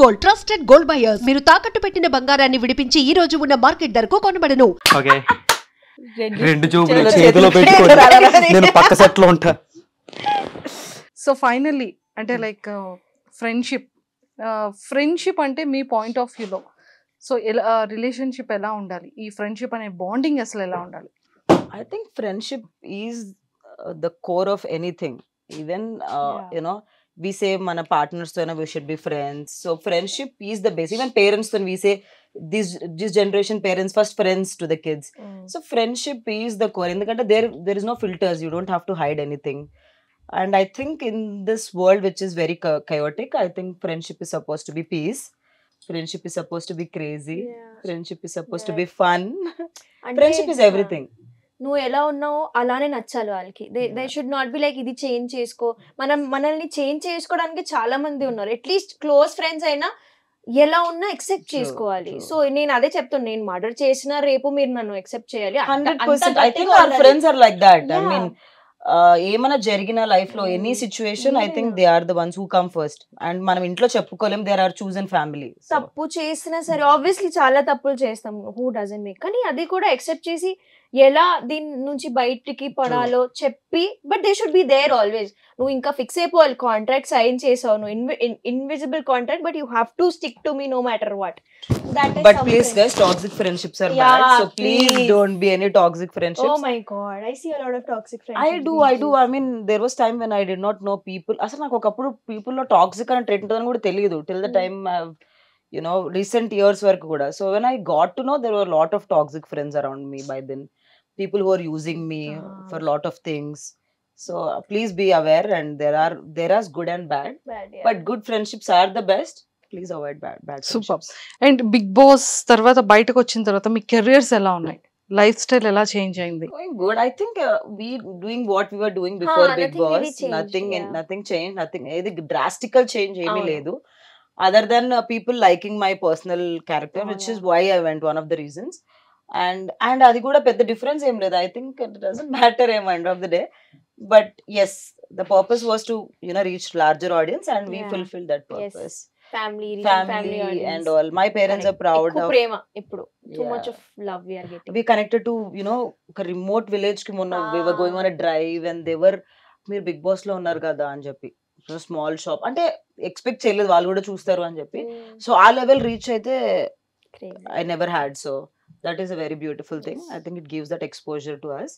Gold trusted gold buyers. మీరు తాకట్టు పెట్టిన బంగారాన్ని విడిపించి ఈ రోజు ఉన్న మార్కెట్ ధరకు కొనబడను. ఓకే, రెండు చూపులు చేతిలో పెట్టుకొని నేను పక్క సెట్ లో ఉంటా. సో ఫైనల్లీ అంటే లైక్ ఫ్రెండ్షిప్ అంటే మీ పాయింట్ ఆఫ్ వ్యూలో సో ఎలా రిలేషన్షిప్ ఎలా ఉండాలి, ఈ ఫ్రెండ్షిప్ అనే బాండింగ్ అసలు ఎలా ఉండాలి? I think friendship is the core of anything. Even you know, we say mana partners to we should be friends. So friendship is the base. Even parents when we say this generation parents first friends to the kids. So friendship is the core. Endukante there is no filters. You don't have to hide anything. And I think in this world which is very chaotic, I think friendship is supposed to be peace. Friendship is supposed to be crazy. Friendship is supposed to be fun. Friendship is everything. నువ్వు ఎలా ఉన్నావో అలానే నచ్చాలి వాళ్ళకి. They should not be like ఇది change చేసుకో. మనల్ని change చేసుకోవడానికి చాలా మంది ఉన్నారు. అట్లీస్ట్ క్లోజ్ ఫ్రెండ్స్ అయినా ఎలా ఉన్నా ఎక్సెప్ట్ చేసుకోవాలి. సో నేను అదే చెప్తాను, నేను మర్డర్ చేసినా రేపు మీరు నన్ను ఎక్సెప్ట్ చేయాలి. 100%. I think our friends are like that. I mean, ఏమైనా జరిగిన లైఫ్ లో any situation I think they are the ones who come first. And మనం ఇంట్లో చెప్పుకోలేం, దేర్ ఆర్ చూజన్ ఫ్యామిలీ. తప్పు చేసినా సరే ఆబ్వియస్లీ చాలా తప్పులు చేస్తాం, హూ డజంట్ మేక్, కానీ అది కూడా ఎక్సెప్ట్ చేసి ఎలా దీని నుంచి బయటికి పడాలో చెప్పి, but they should be there always. నువ్వు ఇంకా ఫిక్స్ అయిపోవాలి, కాంట్రాక్ట్ సైన్ చేసావు, నువ్వు invisible contract, but you have to stick to me no matter what. But please guys, toxic friendships are bad, so please don't be any toxic friendships. Oh my god, I see a lot of toxic friendships. I do. I mean, there was time when I did not know people. అసలు నాకు ఒకప్పుడు people లో toxic అనే trend ఉంటుందని కూడా తెలియదు till the time you know recent years వరకు కూడా. So when I got to know, there were a lot of toxic friends around me by then. People who are using me for a lot of things. So please be aware, and there are good and bad, yeah. But good friendships are the best. Please avoid bad friendships. Super. And Big Boss తర్వాత బయటకు వచ్చిన తర్వాత మీ careers ఎలా ఉన్నాయి, life style ఎలా change అయింది? Going good. I think we doing what we were doing before Big Boss. Really changed, nothing changed. Nothing drastical change ఏమీ లేదు. Other than people liking my personal character, which is why I went, one of the reasons. And అది కూడా పెద్ద difference ఏం లేదు. I think it doesn't matter end of the day. But yes, the purpose was to reach larger audience, and we fulfilled that purpose. Yes. Family and all. My parents are proud of prema ippudu too much of love we are getting. We connected to a remote village ki monna we were going on a drive, and they were meer Big Boss lo unnaru kada అని చెప్పి, small shop అంటే expect చేయలేదు వాళ్ళు కూడా చూస్తారు అని చెప్పి. So ఆ లెవెల్ రీచ్ అయితే I never had. So that is a very beautiful thing. I think it gives that exposure to us.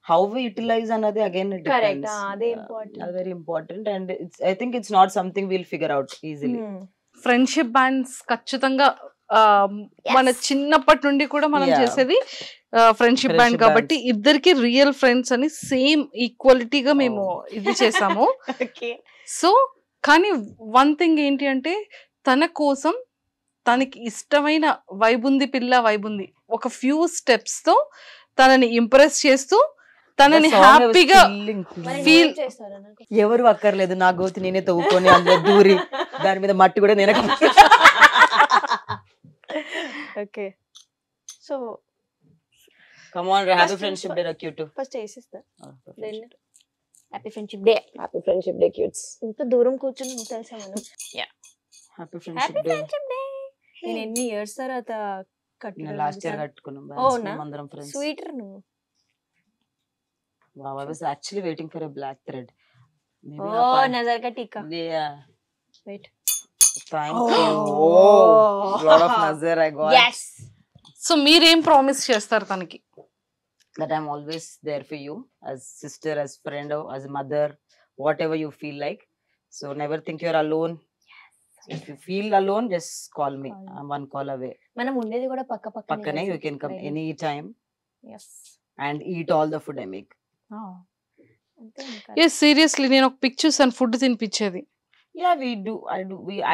How we utilize another, again it depends. Correct. Very important, and I think it's not something we'll figure out easily. Friendship bands ఖచ్చితంగా మన చిన్నప్పటి నుండి కూడా మనం చేసేది friendship band కాబట్టి ఇద్దరికి real friends అని సేమ్ ఈక్వాలిటీగా మేము ఇది చేసాము. సో కానీ వన్ థింగ్ ఏంటి అంటే, తన కోసం తనకి ఇష్టమైన వైబుంది పిల్ల వైబుంది ఒక ఫ్యూ స్టెప్స్ తో తనని ఇంప్రెస్ చేస్తూ తనని హ్యాపీగా ఫీల్ ఎవరు అక్కర్లేదు, నా గోతి నేనే తవ్వుకొని అందులో దూరి దాని మీద మట్టి కూడా నేనే. Okay, so come on, happy friendship day cute. First చేసేస్తా, then happy friendship day cutes. ఇంత దూరం కూర్చొని తెలుసా మనం. Yeah, happy friendship day. నేను ఎన్ని ఇయర్స్ తర్వాత కట్టుకున్నాను, లాస్ట్ ఇయర్ కట్టుకున్నాం అందరం ఫ్రెండ్స్. స్వీటర్ నువ్వు. Wow, I was actually waiting for a black thread. Maybe oh, nazar ka tika. Yeah. Wait. Thank you. Oh, lot of nazar I got. Yes. So మీరేం promise చేస్తారు తనకి? That I'm always there for you, as sister, as friend, as a mother, whatever you feel like. So never think you're alone. Yes. If you feel alone, just call me. I'm one call away. మనం ఉండేది కూడా పక్కనే. You can come any time. Yes. And eat all the food I make. Seriously నేను ఒక pick చూసాను food తినిపించేది. Yeah, we do.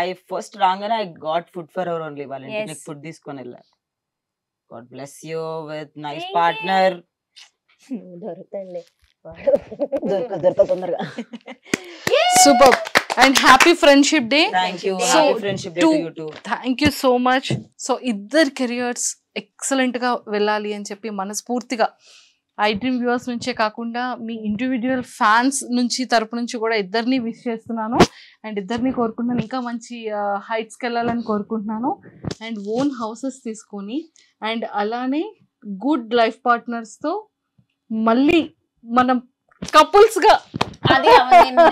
I first రాగానే I got food for her only. వాళ్ళకి food తీసుకొని వెళ్ళా. God bless you with nice partner. దొరుకుతండి, దొరక తొందరగా. Super and happy friendship day. Thank you. Happy friendship day to you too. Thank you so much. So ఇద్దరు careers excellent గా వెళ్ళాలి అని చెప్పి మనస్ఫూర్తిగా ఐ డ్రీమ్ వ్యూవర్స్ నుంచే కాకుండా మీ ఇండివిజువల్ ఫ్యాన్స్ నుంచి తరపు నుంచి కూడా ఇద్దరిని విష్ చేస్తున్నాను. అండ్ ఇద్దరిని కోరుకుంటున్నాను ఇంకా మంచి హైట్స్కి వెళ్ళాలని కోరుకుంటున్నాను. అండ్ ఓన్ హౌసెస్ తీసుకొని అండ్ అలానే గుడ్ లైఫ్ పార్ట్నర్స్తో మళ్ళీ మనం కపుల్స్గా అదే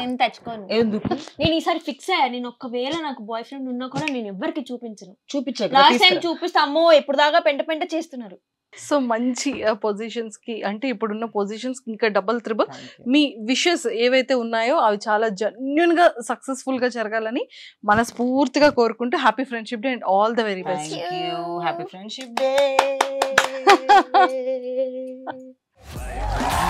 నేను తెచ్చుకోను. ఎందుకు నేను ఈసారి ఫిక్స్ అయ్యా, నేను ఒకవేళ నాకు బాయ్ ఫ్రెండ్ ఉన్నా కూడా నేను ఎవరికి చూపించను. చూపించక లాస్ట్ టైం చూపిస్తే అమ్మో ఎప్పుడు దాకా పెంట చేస్తున్నారు. సో మంచి పొజిషన్స్ కి అంటే ఇప్పుడున్న పొజిషన్స్ కి ఇంకా డబుల్ త్రిబుల్ మీ విషెస్ ఏవైతే ఉన్నాయో అవి చాలా జెన్యూన్ గా సక్సెస్ఫుల్ గా జరగాలని మనస్ఫూర్తిగా కోరుకుంటూ happy friendship day and all the very best. Happy friendship day.